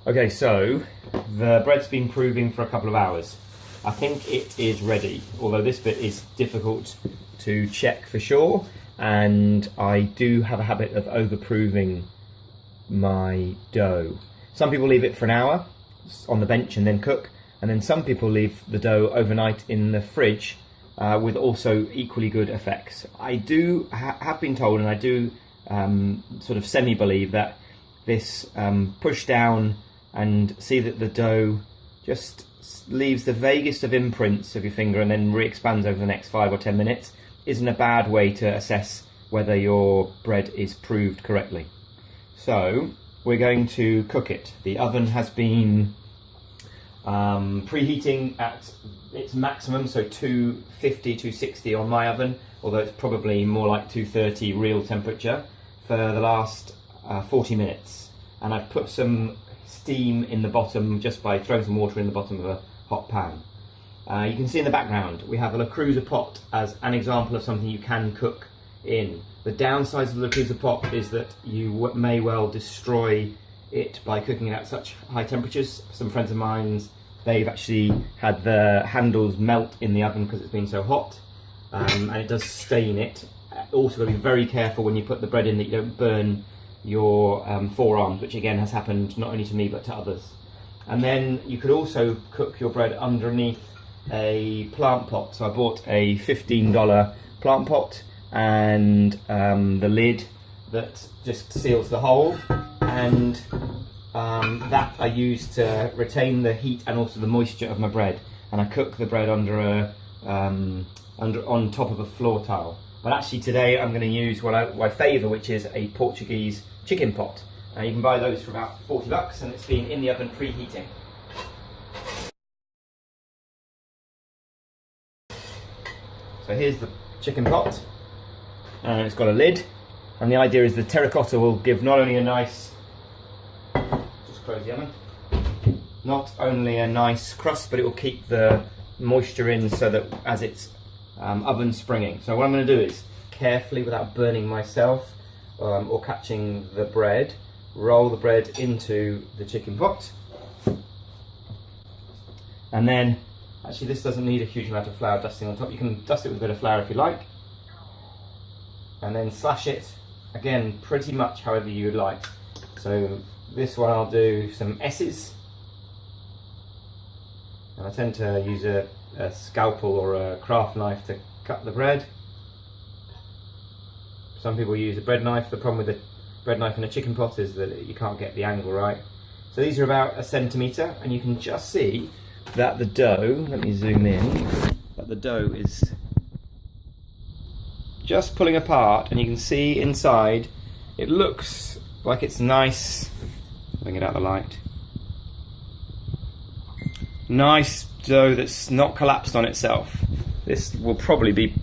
Okay, so the bread's been proving for a couple of hours. I think it is ready, although this bit is difficult to check for sure, and I do have a habit of over-proving my dough. Some people leave it for an hour on the bench and then cook, and then some people leave the dough overnight in the fridge with also equally good effects. I do have been told, and I do sort of semi-believe that this push down and see that the dough just leaves the vaguest of imprints of your finger and then re-expands over the next 5 or 10 minutes isn't a bad way to assess whether your bread is proved correctly. So we're going to cook it. The oven has been preheating at its maximum, so 250, 260 on my oven, although it's probably more like 230 real temperature, for the last 40 minutes. And I've put some steam in the bottom just by throwing some water in the bottom of a hot pan. You can see in the background we have a Le Creuset pot as an example of something you can cook in. The downside of the Le Creuset pot is that you may well destroy it by cooking it at such high temperatures. Some friends of mine, they've actually had the handles melt in the oven because it's been so hot, and it does stain it. Also got to be very careful when you put the bread in that you don't burn your forearms, which again has happened not only to me but to others. And then you could also cook your bread underneath a plant pot. So I bought a $15 plant pot and the lid that just seals the hole, and that I use to retain the heat and also the moisture of my bread. And I cook the bread under on top of a floor tile. But actually today I'm going to use what I favour, which is a Portuguese chicken pot. You can buy those for about $40 and it's been in the oven preheating. So here's the chicken pot, and it's got a lid, and the idea is the terracotta will give not only a nice, just close the oven, not only a nice crust, but it will keep the moisture in so that as it's oven springing. So what I'm going to do is carefully, without burning myself or catching the bread, roll the bread into the chicken pot, and then actually this doesn't need a huge amount of flour dusting on top. You can dust it with a bit of flour if you like, and then slash it again pretty much however you would like. So this one I'll do some S's, and I tend to use a scalpel or a craft knife to cut the bread. Some people use a bread knife. The problem with a bread knife in a chicken pot is that you can't get the angle right. So these are about 1 centimetre, and you can just see that the dough, let me zoom in, that the dough is just pulling apart, and you can see inside it looks like it's nice. Bring it out of the light. Nice dough that's not collapsed on itself. This will probably be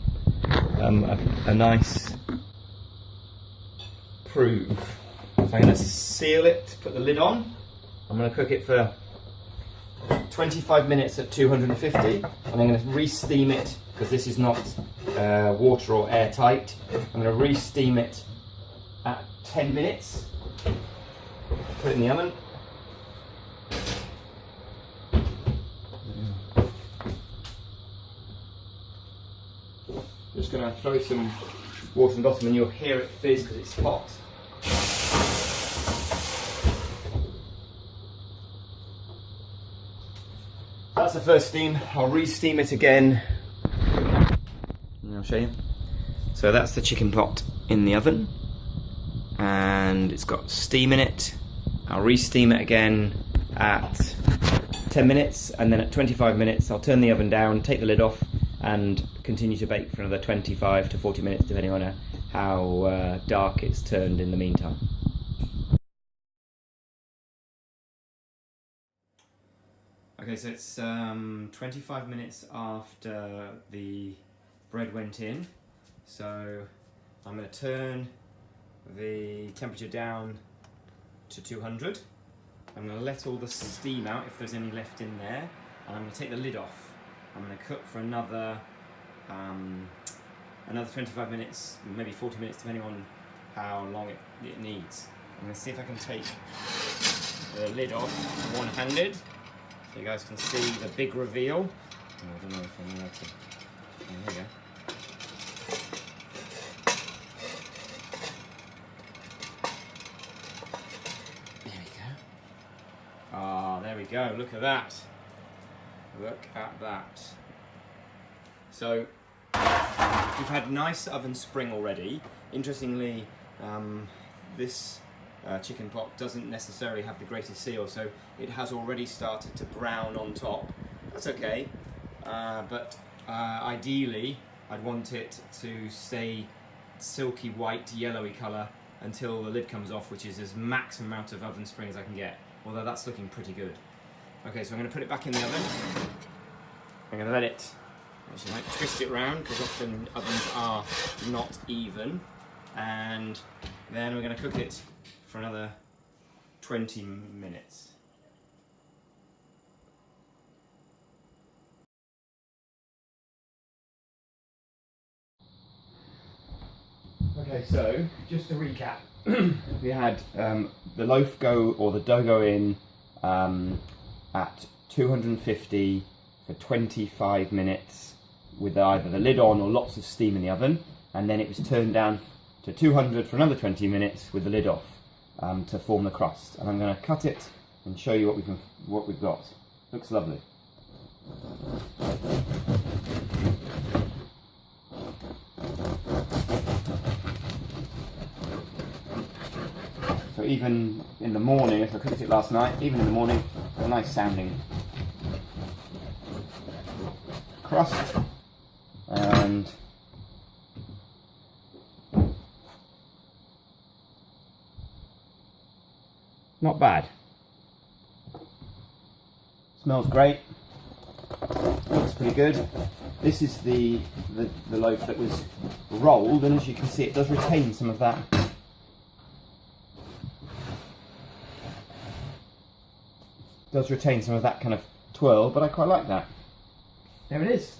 a nice prove. So I'm going to seal it, put the lid on. I'm going to cook it for 25 minutes at 250, and I'm going to re-steam it because this is not water or airtight. I'm going to re-steam it at 10 minutes. Put it in the oven. Just going to throw some water in the bottom, and you'll hear it fizz because it's hot. That's the first steam. I'll re-steam it again and I'll show you. So that's the chicken pot in the oven, and it's got steam in it. I'll re-steam it again at 10 minutes, and then at 25 minutes I'll turn the oven down, take the lid off, and continue to bake for another 25 to 40 minutes depending on how dark it's turned in the meantime. Okay, so it's 25 minutes after the bread went in, so I'm going to turn the temperature down to 200. I'm going to let all the steam out if there's any left in there, and I'm going to take the lid off. I'm going to cook for another 25 minutes, maybe 40 minutes, depending on how long it needs. I'm going to see if I can take the lid off one-handed, so you guys can see the big reveal. Oh, I don't know if I'm allowed to. Oh, there we go. There we go. Ah, there we go. Look at that. Look at that. So we've had nice oven spring already. Interestingly, this chicken pot doesn't necessarily have the greatest seal, so it has already started to brown on top. That's okay, but ideally I'd want it to stay silky white, yellowy colour until the lid comes off, which is as maximum amount of oven spring as I can get, although that's looking pretty good. Okay, so I'm going to put it back in the oven. I'm going to let it, actually, I might twist it round because often ovens are not even, and then we're going to cook it for another 20 minutes. Okay, so just to recap, we had the loaf go, or the dough go in at 250 for 25 minutes with either the lid on or lots of steam in the oven, and then it was turned down to 200 for another 20 minutes with the lid off to form the crust. And I'm going to cut it and show you what we've got. Looks lovely. So even in the morning, if I cooked it last night, even in the morning, a nice sounding crust, and not bad. Smells great. Looks pretty good. This is the loaf that was rolled, and as you can see, it does retain some of that. Does retain some of that kind of twirl, but I quite like that. There it is.